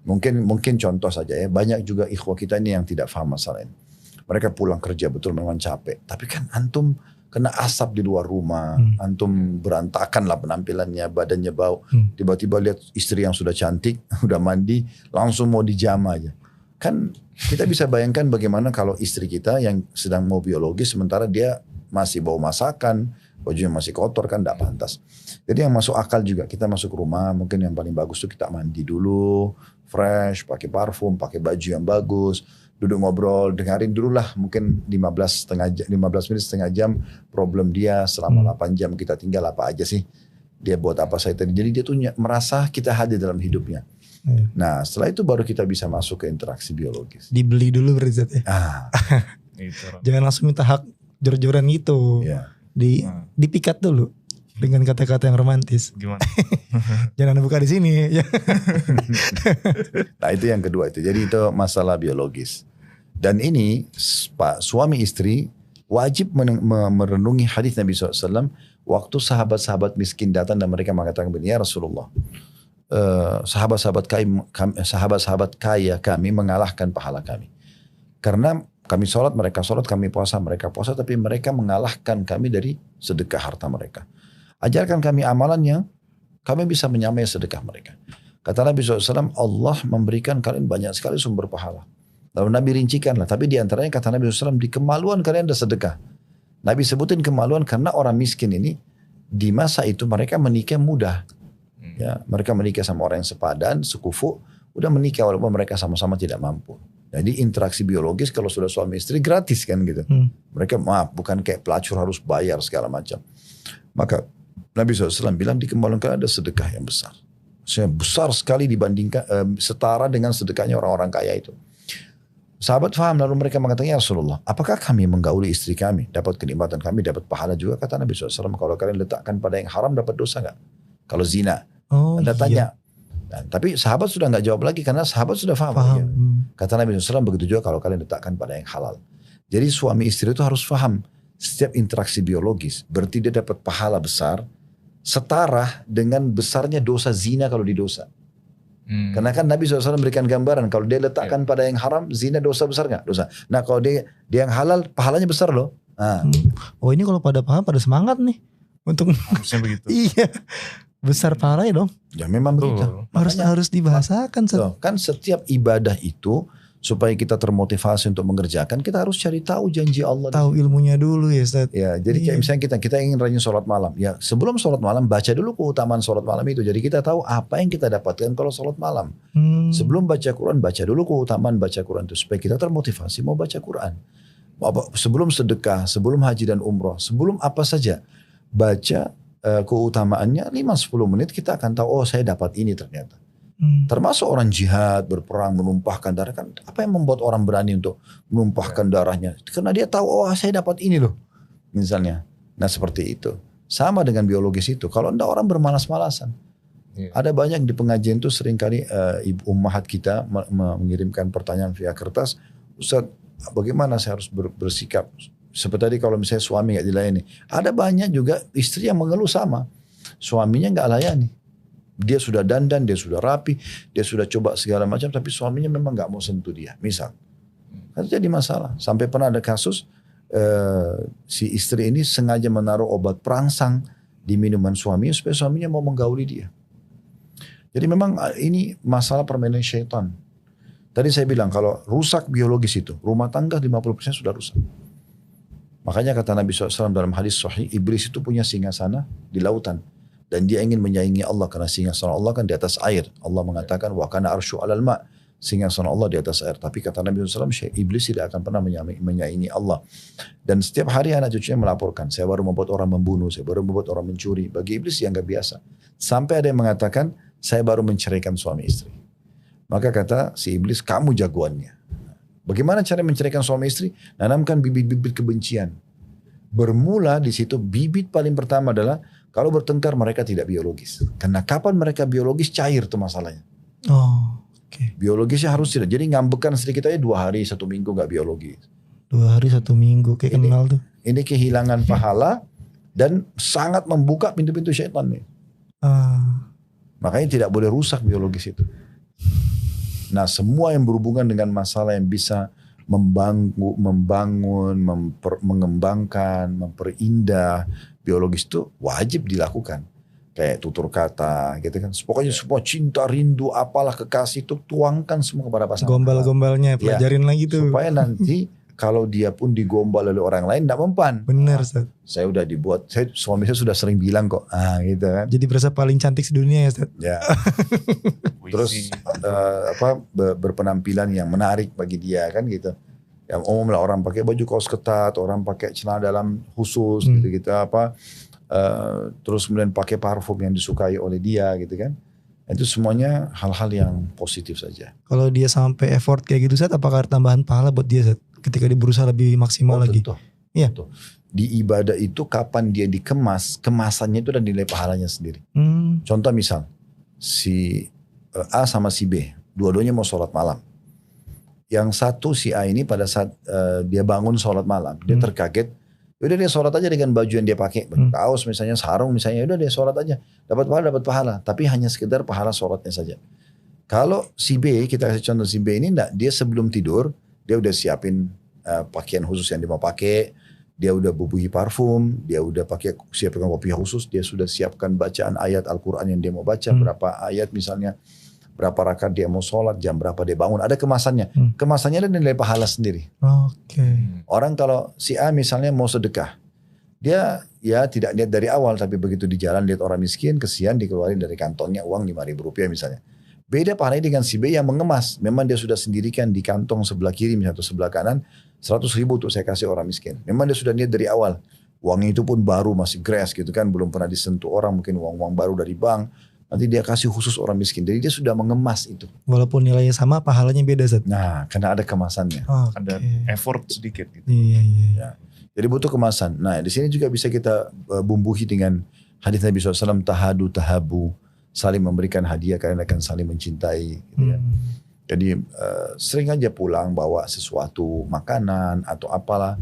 Mungkin contoh saja ya, banyak juga ikhwah kita ini yang tidak paham masalah ini. Mereka pulang kerja betul memang capek, tapi kan antum kena asap di luar rumah, antum berantakan lah penampilannya, badannya bau. Tiba-tiba lihat istri yang sudah cantik, udah mandi, langsung mau dijama aja. Kan kita bisa bayangkan bagaimana kalau istri kita yang sedang mau biologis, sementara dia masih bau masakan, bajunya masih kotor, kan tidak pantas. Jadi yang masuk akal juga, kita masuk rumah, mungkin yang paling bagus tuh kita mandi dulu, fresh, pakai parfum, pakai baju yang bagus, duduk ngobrol, dengarin dulu lah mungkin 15 menit setengah jam problem dia selama 8 jam kita tinggal apa aja sih. Dia buat apa saya tadi. Jadi dia tuh merasa kita hadir dalam hidupnya. Nah setelah itu baru kita bisa masuk ke interaksi biologis. Dibeli dulu berarti ya. Jangan langsung minta hak jor-joran gitu. Dipikat dulu dengan kata-kata yang romantis. Gimana? Jangan buka di sini. Nah itu yang kedua itu. Jadi itu masalah biologis. Dan ini Pak suami istri wajib merenungi hadis Nabi SAW waktu sahabat-sahabat miskin datang dan mereka mengatakan begini, ya Rasulullah, sahabat-sahabat kaya kami mengalahkan pahala kami. Karena kami sholat, mereka sholat, kami puasa, mereka puasa, tapi mereka mengalahkan kami dari sedekah harta mereka. Ajarkan kami amalannya, kami bisa menyamai sedekah mereka. Kata Nabi SAW, Allah memberikan kalian banyak sekali sumber pahala. Lalu Nabi rincikanlah, tapi diantaranya kata Nabi SAW, di kemaluan kalian ada sedekah. Nabi sebutin kemaluan karena orang miskin ini, di masa itu mereka menikah mudah. Ya, mereka menikah sama orang yang sepadan, sekufu, udah menikah walaupun mereka sama-sama tidak mampu. Jadi interaksi biologis kalau sudah suami istri gratis kan gitu. Mereka bukan kayak pelacur harus bayar segala macam. Maka Nabi SAW bilang di kemaluan kalian ada sedekah yang besar. Maksudnya besar sekali dibandingkan setara dengan sedekahnya orang-orang kaya itu. Sahabat faham, lalu mereka mengatakan, ya Rasulullah, apakah kami menggauli istri kami, dapat kenikmatan kami, dapat pahala juga? Kata Nabi SAW, kalau kalian letakkan pada yang haram dapat dosa gak? Kalau zina. Anda tanya. Nah, tapi sahabat sudah gak jawab lagi karena sahabat sudah faham. Ya. Kata Nabi SAW, begitu juga kalau kalian letakkan pada yang halal. Jadi suami istri itu harus faham, setiap interaksi biologis berarti dia dapat pahala besar setara dengan besarnya dosa zina kalau didosa. Karena kan Nabi SAW memberikan gambaran kalau dia letakkan pada yang haram, zina dosa besar gak? Dosa. Nah kalau dia yang halal, pahalanya besar loh. Oh ini kalau pada paham, pada semangat nih untuk harusnya begitu. Iya, besar pahalanya dong. Ya memang begitu. Harus dibahasakan. Kan setiap ibadah itu supaya kita termotivasi untuk mengerjakan, kita harus cari tahu janji Allah. Tahu ilmunya dulu ya Ustaz. Ya, jadi kayak misalnya kita ingin rajin sholat malam. Ya, sebelum sholat malam baca dulu keutamaan sholat malam itu. Jadi kita tahu apa yang kita dapatkan kalau sholat malam. Sebelum baca Quran, baca dulu keutamaan baca Quran itu supaya kita termotivasi mau baca Quran. Sebelum sedekah, sebelum haji dan umroh, sebelum apa saja baca keutamaannya 5-10 menit kita akan tahu oh saya dapat ini ternyata. Termasuk orang jihad, berperang, menumpahkan darah kan. Apa yang membuat orang berani untuk menumpahkan darahnya? Karena dia tahu, oh saya dapat ini loh. Misalnya. Nah seperti itu. Sama dengan biologis itu. Kalau enggak orang bermalas-malasan. Ada banyak di pengajian itu seringkali ibu ummahat kita mengirimkan pertanyaan via kertas. Ustaz, bagaimana saya harus bersikap? Seperti tadi kalau misalnya suami gak dilayani. Ada banyak juga istri yang mengeluh sama. Suaminya gak layani. Dia sudah dandan, dia sudah rapi, dia sudah coba segala macam, tapi suaminya memang gak mau sentuh dia. Misal, kan jadi masalah. Sampai pernah ada kasus si istri ini sengaja menaruh obat perangsang di minuman suaminya supaya suaminya mau menggauli dia. Jadi memang ini masalah permainan syaitan. Tadi saya bilang kalau rusak biologis itu, rumah tangga 50% sudah rusak. Makanya kata Nabi SAW dalam hadis sahih, iblis itu punya singgasana di lautan. Dan dia ingin menyaingi Allah karena singgasana Allah kan di atas air. Allah mengatakan wa kana arsyu 'alal ma'. Singgasana Allah di atas air. Tapi kata Nabi SAW, iblis tidak akan pernah menyaingi Allah. Dan setiap hari anak cucunya melaporkan, saya baru membuat orang membunuh, saya baru membuat orang mencuri. Bagi iblis yang gak biasa. Sampai ada yang mengatakan, saya baru menceraikan suami istri. Maka kata si iblis, kamu jagoannya. Bagaimana cara menceraikan suami istri? Nanamkan bibit-bibit kebencian. Bermula di situ bibit paling pertama adalah kalau bertengkar mereka tidak biologis. Karena kapan mereka biologis cair tuh masalahnya. Oh, oke. Biologisnya harus tidak. Jadi ngambekan sedikit aja 2 hari 1 minggu gak biologis. 2 hari 1 minggu kayak kenal tuh. Ini kehilangan pahala dan sangat membuka pintu-pintu syaitan nih. Makanya tidak boleh rusak biologis itu. Nah semua yang berhubungan dengan masalah yang bisa membangun, mengembangkan, memperindah biologis itu wajib dilakukan. Kayak tutur kata gitu kan. Pokoknya semua cinta, rindu, apalah kekasih itu tuangkan semua kepada pasangan. Gombal-gombalnya pelajarin lagi tuh. Supaya nanti kalau dia pun digombal oleh orang lain tidak mempan. Bener Ustaz. Saya udah dibuat, suami saya sudah sering bilang kok. Gitu kan. Jadi berasa paling cantik sedunia ya Ustaz. Ya. Terus berpenampilan yang menarik bagi dia kan gitu. Yang umum lah orang pakai baju kaos ketat, orang pakai celana dalam khusus gitu-gitu apa. Terus kemudian pakai parfum yang disukai oleh dia gitu kan. Itu semuanya hal-hal yang positif saja. Kalau dia sampai effort kayak gitu Ustaz, apakah ada tambahan pahala buat dia Ustaz? Ketika dia berusaha lebih maksimal lagi. Iya. Di ibadah itu kapan dia dikemas, kemasannya itu ada nilai pahalanya sendiri. Contoh misal, si A sama si B, dua-duanya mau sholat malam. Yang satu si A ini pada saat dia bangun sholat malam, dia terkaget, udah dia sholat aja dengan baju yang dia pakai, baju kaos misalnya, sarung misalnya, udah dia sholat aja, dapat pahala, tapi hanya sekedar pahala sholatnya saja. Kalau si B, kita kasih contoh si B ini enggak, dia sebelum tidur, dia udah siapin pakaian khusus yang dia mau pakai, dia udah bubuhi parfum, dia udah siapkan kopi khusus, dia sudah siapkan bacaan ayat Al-Quran yang dia mau baca, berapa ayat misalnya, berapa rakaat dia mau sholat, jam berapa dia bangun, ada kemasannya. Kemasannya ada nilai pahala sendiri. Orang kalau si A misalnya mau sedekah, dia ya tidak lihat dari awal, tapi begitu di jalan lihat orang miskin, kesian dikeluarin dari kantongnya uang Rp5.000 misalnya. Beda pahalanya dengan si B yang mengemas. Memang dia sudah sendirikan di kantong sebelah kiri atau sebelah kanan 100.000 untuk saya kasih orang miskin. Memang dia sudah niat dari awal. Uangnya itu pun baru, masih grass gitu kan, belum pernah disentuh orang, mungkin uang-uang baru dari bank. Nanti dia kasih khusus orang miskin. Jadi dia sudah mengemas itu. Walaupun nilainya sama, pahalanya beda Zat. Nah, karena ada kemasannya. Ada effort sedikit gitu. Iya. Ya. Jadi butuh kemasan. Nah, di sini juga bisa kita bumbuhi dengan hadis Nabi SAW, tahadu tahabu. Saling memberikan hadiah karena akan saling mencintai gitu ya. Jadi sering aja pulang bawa sesuatu makanan atau apalah.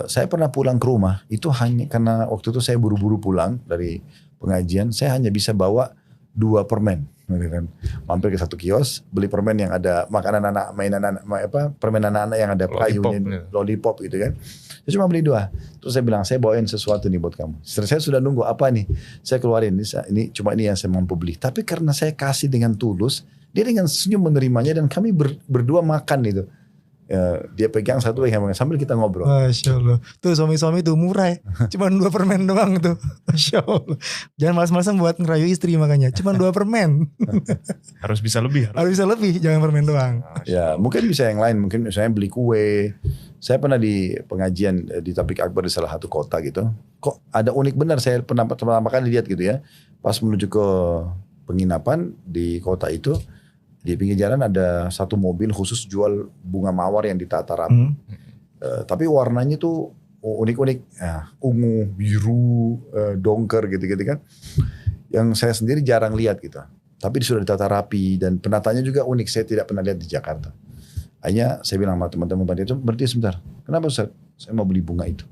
Saya pernah pulang ke rumah itu hanya karena waktu itu saya buru-buru pulang dari pengajian, saya hanya bisa bawa 2 permen. Mampir ke satu kios beli permen yang ada makanan anak, mainan anak, permen anak-anak yang ada payungnya, lollipop gitu kan. Saya cuma beli 2. Terus saya bilang, saya bawain sesuatu nih buat kamu. Saya sudah nunggu apa nih. Saya keluarin, ini cuma ini yang saya mampu beli. Tapi karena saya kasih dengan tulus, Dia dengan senyum menerimanya dan kami berdua makan itu. Dia pegang satu, pegang sambil kita ngobrol. Masya Allah. Tuh suami-suami tuh murah ya. Cuman 2 permen doang tuh. Masya Allah. Jangan malas-malasan buat ngerayu istri makanya. Cuman 2 permen. Harus bisa lebih. Harus bisa lebih, jangan permen doang. Ya mungkin bisa yang lain. Mungkin misalnya beli kue. Saya pernah di pengajian di Taufik Akbar di salah satu kota gitu. Kok ada unik benar, saya pertama kali lihat gitu ya. Pas menuju ke penginapan di kota itu, di pinggir jalan ada satu mobil khusus jual bunga mawar yang ditata rapi. Tapi warnanya tuh unik-unik. Ungu, biru, dongker gitu-gitu kan. Yang saya sendiri jarang lihat gitu. Tapi sudah ditata rapi dan penatanya juga unik. Saya tidak pernah lihat di Jakarta. Akhirnya saya bilang sama teman-teman tadi itu, berhenti sebentar. Kenapa Ustaz? Saya mau beli bunga itu.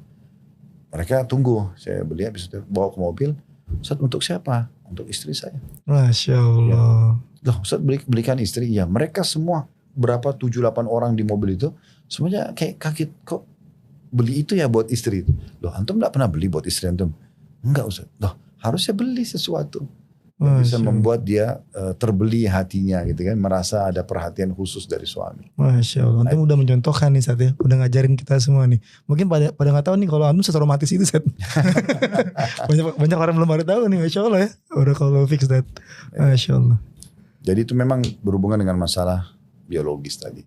Mereka tunggu. Saya beli habis itu bawa ke mobil. Ustaz, untuk siapa? Untuk istri saya. Masya Allah. Loh Ustaz belikan istri? Ya mereka semua berapa 7-8 orang di mobil itu. Semuanya kayak kaget. Kok beli itu ya buat istri? Loh antum gak pernah beli buat istri antum? Enggak Ustaz. Loh harusnya beli sesuatu. Bisa membuat dia terbeli hatinya gitu kan. Merasa ada perhatian khusus dari suami. Masya Allah. Antum udah mencontohkan nih Sat ya. Udah ngajarin kita semua nih. Mungkin pada gak tahu nih kalau antum seromantis itu Sat. banyak orang belum pada tahu nih. Masya Allah ya. Udah kalau fix that. Masya Allah. Jadi itu memang berhubungan dengan masalah biologis tadi.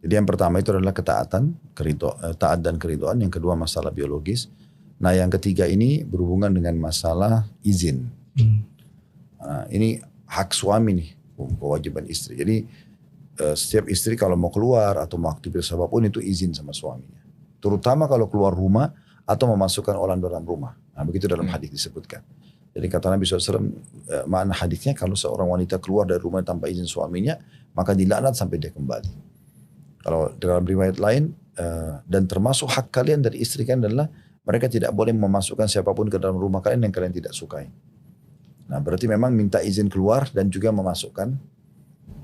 Jadi yang pertama itu adalah ketaatan, taat dan keridhaan. Yang kedua masalah biologis. Nah yang ketiga ini berhubungan dengan masalah izin. Nah, ini hak suami nih, kewajiban istri. Jadi setiap istri kalau mau keluar atau mau aktivitas apapun itu izin sama suaminya. Terutama kalau keluar rumah atau memasukkan orang dalam rumah. Nah begitu dalam hadis disebutkan. Jadi kata Nabi SAW, makna hadisnya kalau seorang wanita keluar dari rumah tanpa izin suaminya, maka dilaknat sampai dia kembali. Kalau dalam riwayat lain, dan termasuk hak kalian dari istri kalian adalah mereka tidak boleh memasukkan siapapun ke dalam rumah kalian yang kalian tidak sukai. Nah berarti memang minta izin keluar dan juga memasukkan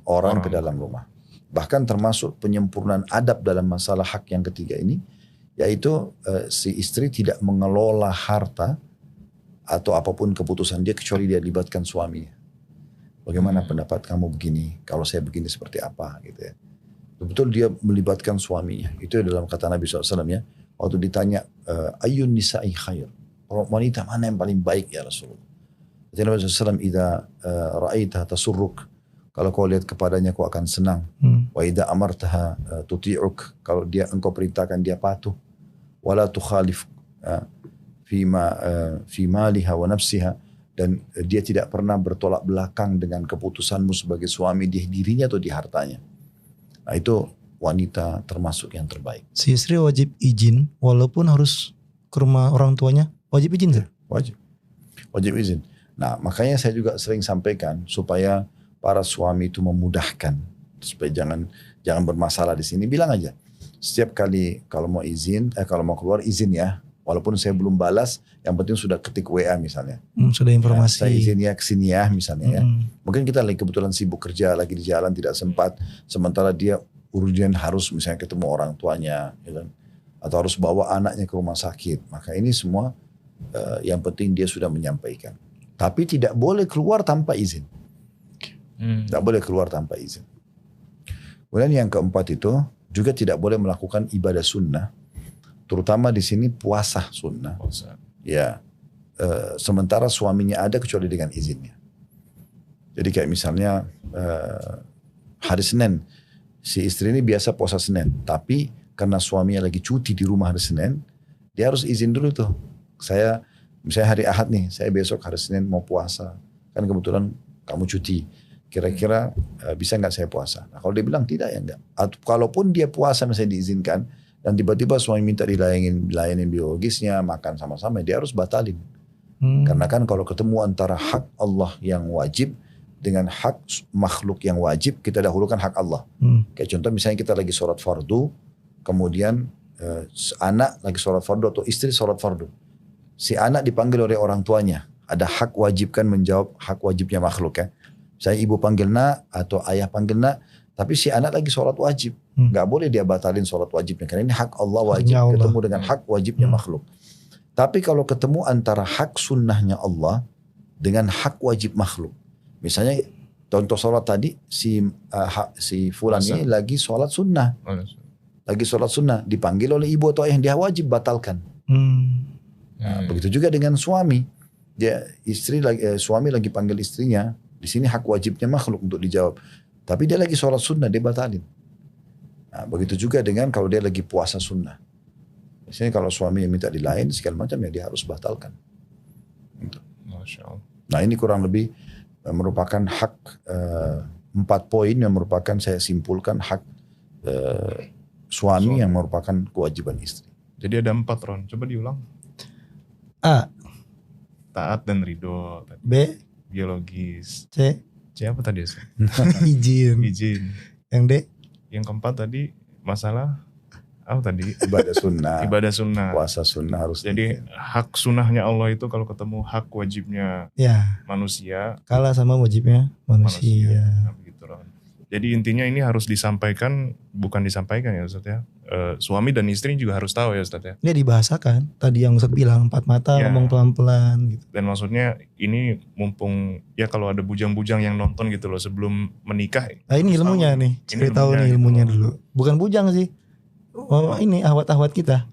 orang ke dalam rumah. Bahkan termasuk penyempurnaan adab dalam masalah hak yang ketiga ini, yaitu si istri tidak mengelola harta atau apapun keputusan dia kecuali dia libatkan suaminya. Bagaimana pendapat kamu begini, kalau saya begini seperti apa gitu ya. Betul dia melibatkan suaminya. Itu dalam kata Nabi SAW ya. Waktu ditanya, ayyun nisa'i khair. Wanita mana yang paling baik ya Rasulullah. Kata Nabi SAW, idza ra'aitha tasurruk. Kalau kau lihat kepadanya kau akan senang. Wa idza amartaha tuti'uk. Kalau dia engkau perintahkan dia patuh. Wala tukhalif fi maliha wa nafsiha. Dan dia tidak pernah bertolak belakang dengan keputusanmu sebagai suami di dirinya atau di hartanya. Nah itu wanita termasuk yang terbaik. Si istri wajib izin walaupun harus ke rumah orang tuanya. Wajib izin sih? Wajib izin. Nah makanya saya juga sering sampaikan supaya para suami itu memudahkan. Supaya jangan bermasalah di sini. Bilang aja. Setiap kali kalau mau izin, kalau mau keluar izin ya. Walaupun saya belum balas, yang penting sudah ketik WA misalnya. Sudah informasi. Ya, saya izin ya kesini ya misalnya ya. Mungkin kita lagi kebetulan sibuk kerja, lagi di jalan tidak sempat. Sementara dia urgent harus misalnya ketemu orang tuanya. Ya kan? Atau harus bawa anaknya ke rumah sakit. Maka ini semua yang penting dia sudah menyampaikan. Tapi tidak boleh keluar tanpa izin. Tidak boleh keluar tanpa izin. Kemudian yang keempat itu juga tidak boleh melakukan ibadah sunnah. Terutama di sini puasa sunnah. Ya, sementara suaminya ada kecuali dengan izinnya. Jadi kayak misalnya hari Senin, si istri ini biasa puasa Senin. Tapi karena suaminya lagi cuti di rumah hari Senin, dia harus izin dulu tuh. Misalnya hari Ahad nih, saya besok hari Senin mau puasa. Kan kebetulan kamu cuti. Kira-kira bisa nggak saya puasa? Nah, kalau dia bilang tidak ya enggak. Atau kalaupun dia puasa misalnya diizinkan, dan tiba-tiba suami minta dilayanin biologisnya, makan sama-sama, dia harus batalin. Karena kan kalau ketemu antara hak Allah yang wajib dengan hak makhluk yang wajib, kita dahulukan hak Allah. Kayak contoh misalnya kita lagi sholat fardu, kemudian anak lagi sholat fardu atau istri sholat fardu. Si anak dipanggil oleh orang tuanya. Ada hak wajib kan menjawab hak wajibnya makhluk ya. Saya ibu panggil nak atau ayah panggil nak, tapi si anak lagi sholat wajib. Gak boleh dia batalin sholat wajibnya. Karena ini hak Allah wajib ketemu dengan hak wajibnya makhluk. Tapi kalau ketemu antara hak sunnahnya Allah dengan hak wajib makhluk. Misalnya Contoh sholat tadi si fulan Masa? ini lagi sholat sunnah, dipanggil oleh ibu atau ayah, dia wajib batalkan. Nah, begitu juga dengan suami, suami lagi panggil istrinya, di sini hak wajibnya makhluk untuk dijawab, tapi dia lagi sholat sunnah, dia batalin. Nah, begitu juga dengan kalau dia lagi puasa sunnah, di sini kalau suami yang minta dilain segala macam ya dia harus batalkan. Masya Allah. Nah ini kurang lebih merupakan hak 4 poin yang merupakan, saya simpulkan, hak suami yang merupakan kewajiban istri. Jadi ada 4 Ron, coba diulang. A, Taat dan ridho, B, biologis. C, Apa tadi ya? izin. Izin. Yang D, Yang keempat tadi masalah apa tadi? Ibadah sunnah, Ibadah sunnah. puasa sunnah harus. Jadi hak sunnahnya Allah itu kalau ketemu hak wajibnya ya manusia. kalah sama wajibnya manusia. Nah, begitu, Ron. Jadi intinya ini harus disampaikan, bukan disampaikan ya Ustaz ya. Suami dan istri juga harus tahu ya Ustaz ya. Ini dibahasakan. Tadi yang Ustaz bilang 4 mata Ya. ngomong pelan-pelan gitu. Dan maksudnya ini mumpung ya kalau ada bujang-bujang yang nonton gitu loh sebelum menikah. Nah ini harus ilmunya tahu. nih. Ini Cari tahu nih gitu ilmunya loh. dulu. Bukan bujang sih. Oh ini ahwat-ahwat kita.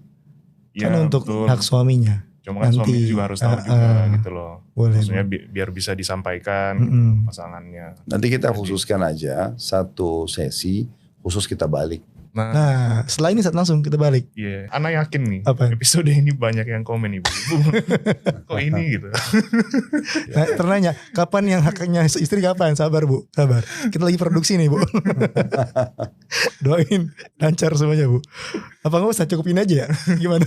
Ya, Kan untuk betul. hak suaminya. Cuma kan suami nanti. juga harus tahu juga gitu loh. Boleh. Maksudnya biar bisa disampaikan Mm-mm. pasangannya. Nanti kita khususkan aja satu sesi khusus kita balik. Nah setelah ini saat langsung kita balik. Iya, Ana yakin nih Apa? episode ini banyak yang komen ibu-ibu. Kok ini gitu? Nah, ternanya kapan yang haknya istri kapan? Sabar Bu, sabar. Kita lagi produksi nih Bu. Doain lancar semuanya Bu. Apa nggak usah cukupin aja ya? Gimana?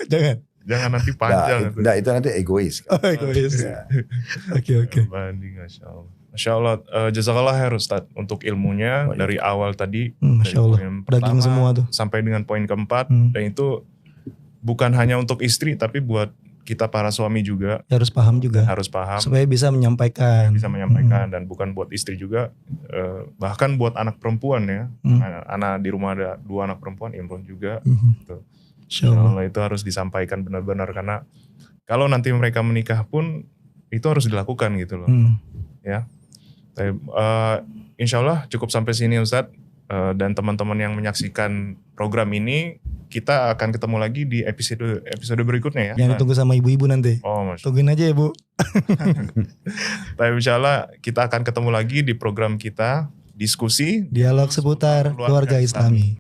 Jangan. Jangan nanti panjang. Nah, itu nanti egois. Oh egois. Ya. Oke. Banding, Masya Allah. Masya Allah, jazakallah khair Ustaz untuk ilmunya dari awal tadi. Masya dari Allah. poin Daging pertama semua tuh. sampai dengan poin keempat. Hmm. Dan itu bukan hanya untuk istri tapi buat kita para suami juga Ya, harus paham juga. harus paham. Supaya bisa menyampaikan. Bisa menyampaikan dan bukan buat istri juga, bahkan buat anak perempuan ya. Anak di rumah ada 2 anak perempuan, Imron juga. Tuh. Insya Allah. Allah itu harus disampaikan benar-benar karena kalau nanti mereka menikah pun itu harus dilakukan gitu loh. Ya. Tapi, insya Allah cukup sampai sini Ustadz, dan teman-teman yang menyaksikan program ini kita akan ketemu lagi di episode berikutnya ya. Yang ditunggu sama ibu-ibu nanti. Oh, Masya Allah. Tungguin aja ya Bu. Tapi insya Allah kita akan ketemu lagi di program kita diskusi Dialog seputar keluarga Islami.